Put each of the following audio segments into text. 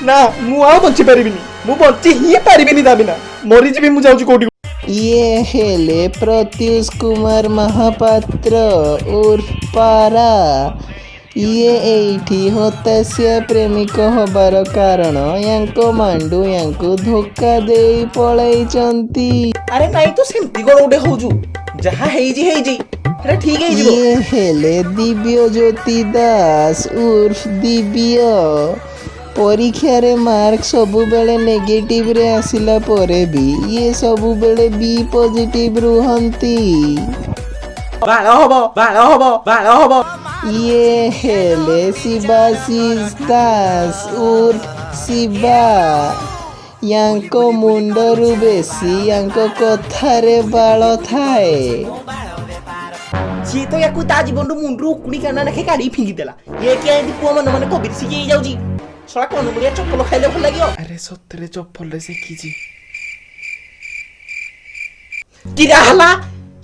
ना मु आ बंची पारिबिनी मु बंची ही पारिबिनी दामिना मरी जीवी मु जाउची कोठी। ये हेले प्रत्युष कुमार महापात्र उर्फ पारा। ये एठी हताशिया प्रेमिक हबार कारण यांको मांडू यांको धोखा दे पळाइचंती। अरे नाई तो सेमती कोन उडे होजु जहा हेजी अरे ठीक है ये हेले दिव्य ज्योति दास उर्फ दिव्य। परीक्षा रे मार्क सबु बेले नेगेटिव रे आसिला परे भी ये सबु बेले बी पॉजिटिव रुहंती। बाळ हबो ये हेले शिवाशीष दास उर्फ शिवा। यांको मुंडरू बेसी यांको कथारे बाळ थाए। सी तो याकू ता जीवन मुंडरू कुणी काना नखे काढी फिंगी देला ये क्या एंती पुआ मन मन कबिर सी जाउजी सळा कोन मुरिया चप्पल खाइले भल लागियो। अरे सत्तरे चप्पल से कीजी किरा हला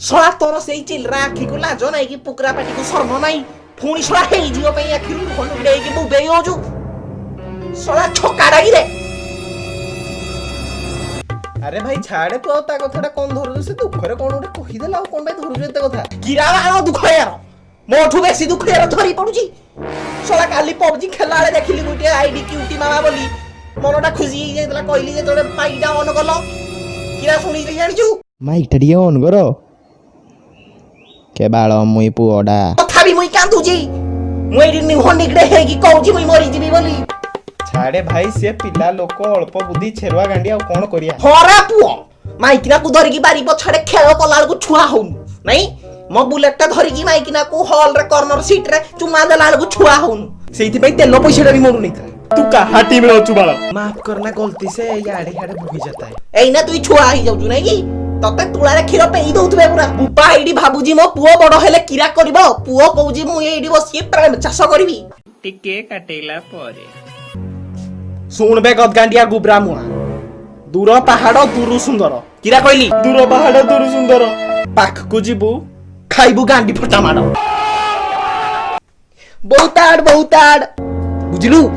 सळा तोर सेई चिलरा आखी को लाजो नाही की पुकरा पाटी को शर्म नाही फुणी सळा हेई जियो पई आखिरु कोन उडे की बुबे होजु सळा छका डागी रे। अरे भाई छाड़े तो ता कथाटा कोन धरु से दुखरे कोन उडे कहि देला आ कोन भाई धरु एते कथा किरा बानो दुख यार मोठू बेसी दुख यार धरी पडुची सळा काली पबजी खेलाळे देखिली गुटे आईडी क्यूटी मामा बोली मनटा खुशी हे जेतला कहली जे तोरे माइकटा ऑन कलो किरा सुनी रे जानिचु माइक टिके ऑन करो के बाळ मुई पुओडा कथा भी मुई कांदुची मुई नि होनिकडे हे की कहूची मुई मरी जीवी बोली छाड़े भाई से पिला लोक अल्प बुद्धि छेरुआ गांडी आ कोन करिया हरा पुओ माइकिना को धरि की बारी पछाड़े खेल कलाल को छुआ होन नहीं मो बुलेटटा धरि की माइकिना को हॉल रे कॉर्नर सीट रे चुमा देलाल को छुआ होन सेइथि पई तेल पैसा भी मोरु नहीं तू कहा टीम रे अछु बाळा माफ करना गलती से याडे याडे भूई जाता है एइना तू छुआ ही जाउजु नहीं की तते तुला रे खीर पेई दउतबे पूरा बुपा आईडी भाबुजी मो पुओ बडो हेले किरा करबो पुओ कहूजी मु एइडी बसी प्रेम चाष करबी टिके काटेला परे सुन बे गदगांडिया गुब्रा मुआ दूर पहाड़ दूर सुंदर किरा कहली दूर पहाड़ दूर सुंदर पाख को जीबू खाइबू गांडी फटा माड़ बहुत आड़ बुझलू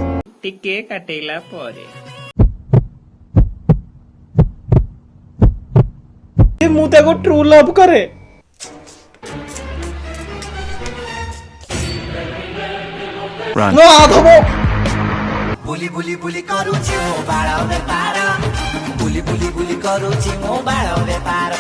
टिके काटेला परे ए मु तेको ट्रू लव करे नो आधबो बुली बुली बुली करूची मो बाळ बेपार बुली बुली बुली करूची मो बाळ बेपार।